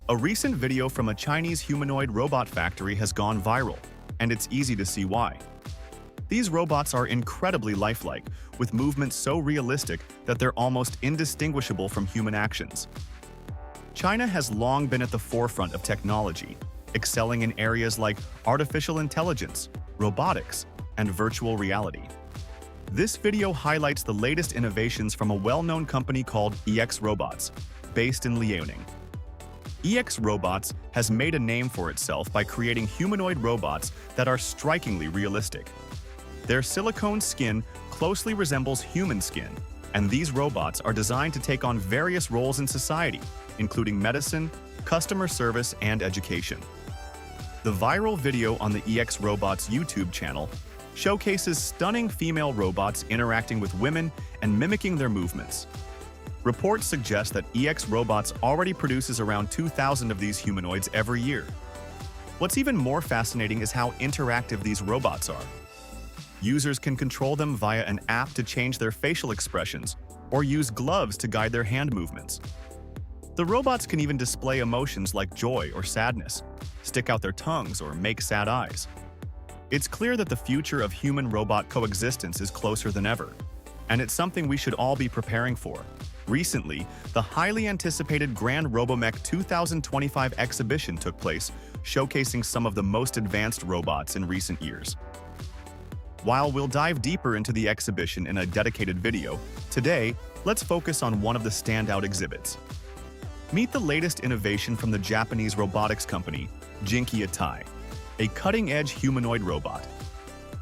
A recent video from a Chinese humanoid robot factory has gone viral, and it's easy to see why. These robots are incredibly lifelike, with movements so realistic that they're almost indistinguishable from human actions. China has long been at the forefront of technology, excelling in areas like artificial intelligence, robotics, and virtual reality. This video highlights the latest innovations from a well-known company called EX Robots, based in Liaoning. EX Robots has made a name for itself by creating humanoid robots that are strikingly realistic. Their silicone skin closely resembles human skin, and these robots are designed to take on various roles in society, including medicine, customer service, and education. The viral video on the EX Robots YouTube channel showcases stunning female robots interacting with women and mimicking their movements. Reports suggest that EX Robots already produces around 2,000 of these humanoids every year. What's even more fascinating is how interactive these robots are. Users can control them via an app to change their facial expressions or use gloves to guide their hand movements. The robots can even display emotions like joy or sadness, stick out their tongues, or make sad eyes. It's clear that the future of human-robot coexistence is closer than ever, and it's something we should all be preparing for. Recently, the highly anticipated Grand Robomech 2025 exhibition took place, showcasing some of the most advanced robots in recent years. While we'll dive deeper into the exhibition in a dedicated video, today, let's focus on one of the standout exhibits. Meet the latest innovation from the Japanese robotics company, Jinky Itai, a cutting-edge humanoid robot.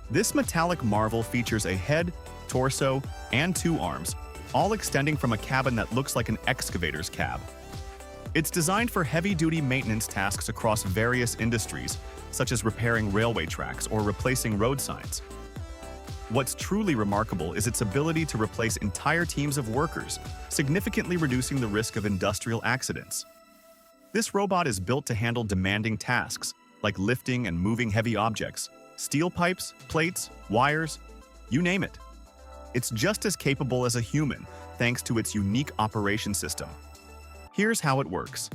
This metallic marvel features a head, torso, and 2 arms, all extending from a cabin that looks like an excavator's cab. It's designed for heavy-duty maintenance tasks across various industries, such as repairing railway tracks or replacing road signs. What's truly remarkable is its ability to replace entire teams of workers, significantly reducing the risk of industrial accidents. This robot is built to handle demanding tasks, like lifting and moving heavy objects, steel pipes, plates, wires, you name it. It's just as capable as a human, thanks to its unique operation system. Here's how it works.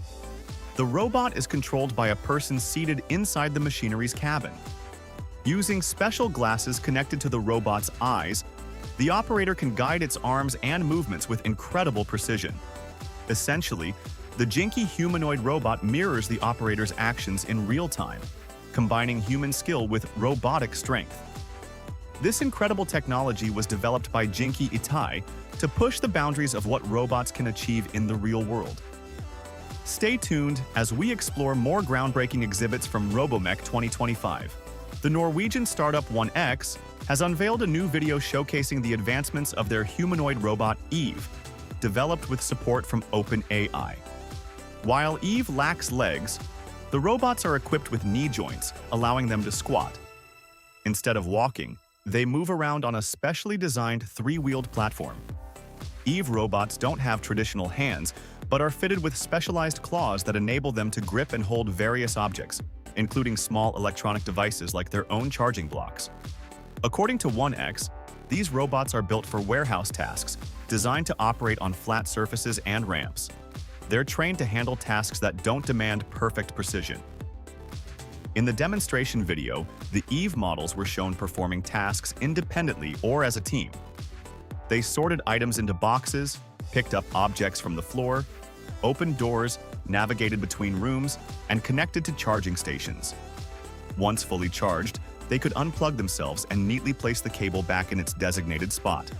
The robot is controlled by a person seated inside the machinery's cabin. Using special glasses connected to the robot's eyes, the operator can guide its arms and movements with incredible precision. Essentially, the Jinky humanoid robot mirrors the operator's actions in real time, combining human skill with robotic strength. This incredible technology was developed by Jinky Itai to push the boundaries of what robots can achieve in the real world. Stay tuned as we explore more groundbreaking exhibits from Robomech 2025. The Norwegian startup 1X has unveiled a new video showcasing the advancements of their humanoid robot Eve, developed with support from OpenAI. While Eve lacks legs, the robots are equipped with knee joints, allowing them to squat. Instead of walking, they move around on a specially designed 3-wheeled platform. Eve robots don't have traditional hands, but are fitted with specialized claws that enable them to grip and hold various objects, including small electronic devices like their own charging blocks. According to 1X, these robots are built for warehouse tasks, designed to operate on flat surfaces and ramps. They're trained to handle tasks that don't demand perfect precision. In the demonstration video, the Eve models were shown performing tasks independently or as a team. They sorted items into boxes, picked up objects from the floor, opened doors, navigated between rooms, and connected to charging stations. Once fully charged, they could unplug themselves and neatly place the cable back in its designated spot.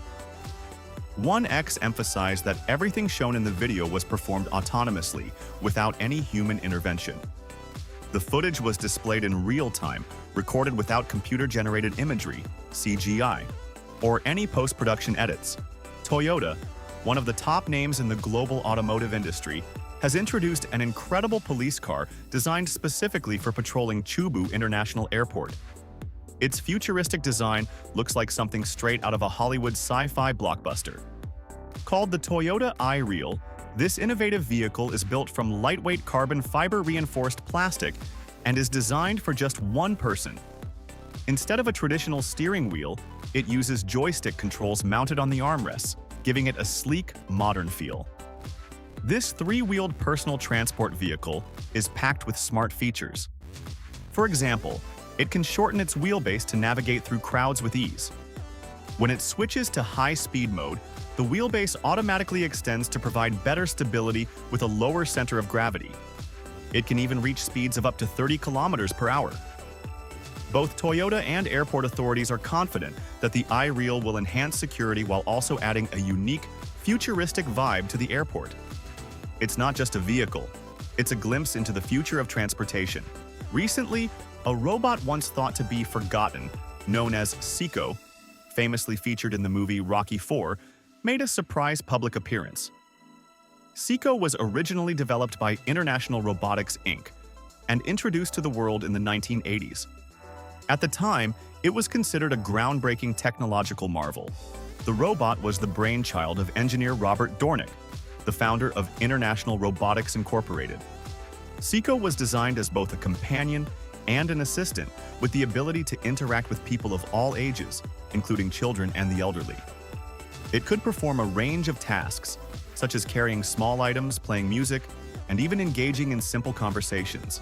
1X emphasized that everything shown in the video was performed autonomously, without any human intervention. The footage was displayed in real time, recorded without computer-generated imagery, CGI, or any post-production edits. Toyota, one of the top names in the global automotive industry, has introduced an incredible police car designed specifically for patrolling Chubu International Airport. Its futuristic design looks like something straight out of a Hollywood sci-fi blockbuster. Called the Toyota i-Real, this innovative vehicle is built from lightweight carbon fiber-reinforced plastic and is designed for just one person. Instead of a traditional steering wheel, it uses joystick controls mounted on the armrests, giving it a sleek, modern feel. This three-wheeled personal transport vehicle is packed with smart features. For example, it can shorten its wheelbase to navigate through crowds with ease. When it switches to high-speed mode, the wheelbase automatically extends to provide better stability with a lower center of gravity. It can even reach speeds of up to 30 kilometers per hour. Both Toyota and airport authorities are confident that the iReal will enhance security while also adding a unique, futuristic vibe to the airport. It's not just a vehicle, it's a glimpse into the future of transportation. Recently, a robot once thought to be forgotten, known as Seiko, famously featured in the movie Rocky IV, made a surprise public appearance. Seiko was originally developed by International Robotics, Inc. and introduced to the world in the 1980s. At the time, it was considered a groundbreaking technological marvel. The robot was the brainchild of engineer Robert Dornick, the founder of International Robotics Incorporated. Seiko was designed as both a companion and an assistant with the ability to interact with people of all ages, including children and the elderly. It could perform a range of tasks, such as carrying small items, playing music, and even engaging in simple conversations.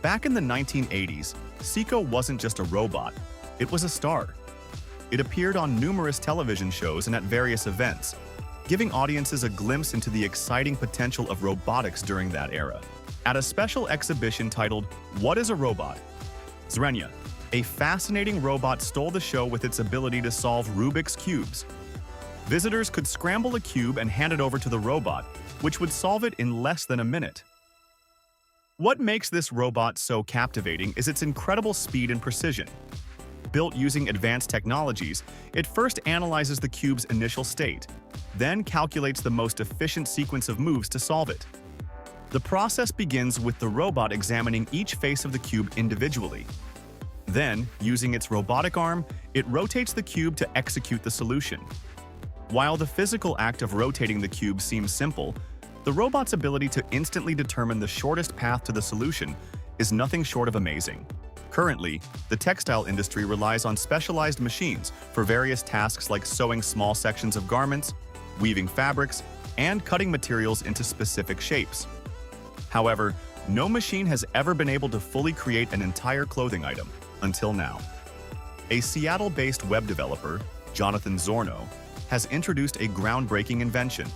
Back in the 1980s, Seiko wasn't just a robot, it was a star. It appeared on numerous television shows and at various events, giving audiences a glimpse into the exciting potential of robotics during that era. At a special exhibition titled, "What is a Robot?", Zrenya, a fascinating robot, stole the show with its ability to solve Rubik's Cubes. Visitors could scramble a cube and hand it over to the robot, which would solve it in less than a minute. What makes this robot so captivating is its incredible speed and precision. Built using advanced technologies, it first analyzes the cube's initial state, then calculates the most efficient sequence of moves to solve it. The process begins with the robot examining each face of the cube individually. Then, using its robotic arm, it rotates the cube to execute the solution. While the physical act of rotating the cube seems simple, the robot's ability to instantly determine the shortest path to the solution is nothing short of amazing. Currently, the textile industry relies on specialized machines for various tasks like sewing small sections of garments, weaving fabrics, and cutting materials into specific shapes. However, no machine has ever been able to fully create an entire clothing item, until now. A Seattle-based web developer, Jonathan Zorno, has introduced a groundbreaking invention,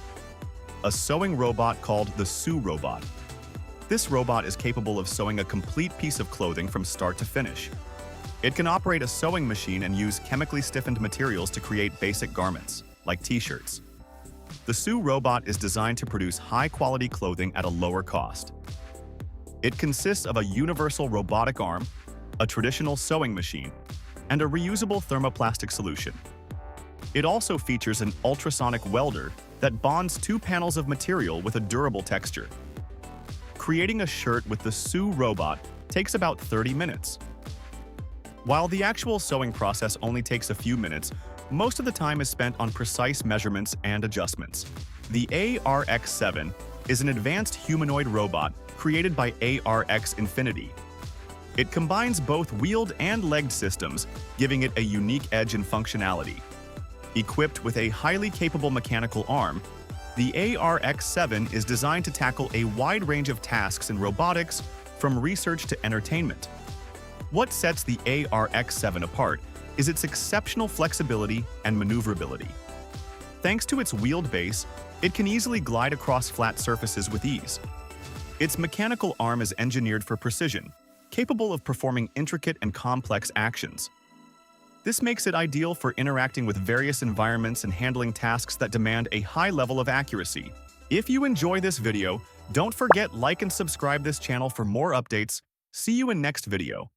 a sewing robot called the Sew Robot. This robot is capable of sewing a complete piece of clothing from start to finish. It can operate a sewing machine and use chemically stiffened materials to create basic garments, like t-shirts. The Sew Robot is designed to produce high-quality clothing at a lower cost. It consists of a universal robotic arm, a traditional sewing machine, and a reusable thermoplastic solution. It also features an ultrasonic welder that bonds two panels of material with a durable texture. Creating a shirt with the Sew Robot takes about 30 minutes. While the actual sewing process only takes a few minutes, most of the time is spent on precise measurements and adjustments. The ARX7 is an advanced humanoid robot created by ARX Infinity. It combines both wheeled and legged systems, giving it a unique edge in functionality. Equipped with a highly capable mechanical arm, the ARX7 is designed to tackle a wide range of tasks in robotics, from research to entertainment. What sets the ARX7 apart is its exceptional flexibility and maneuverability. Thanks to its wheeled base, it can easily glide across flat surfaces with ease. Its mechanical arm is engineered for precision, capable of performing intricate and complex actions. This makes it ideal for interacting with various environments and handling tasks that demand a high level of accuracy. If you enjoy this video, don't forget like and subscribe this channel for more updates. See you in next video.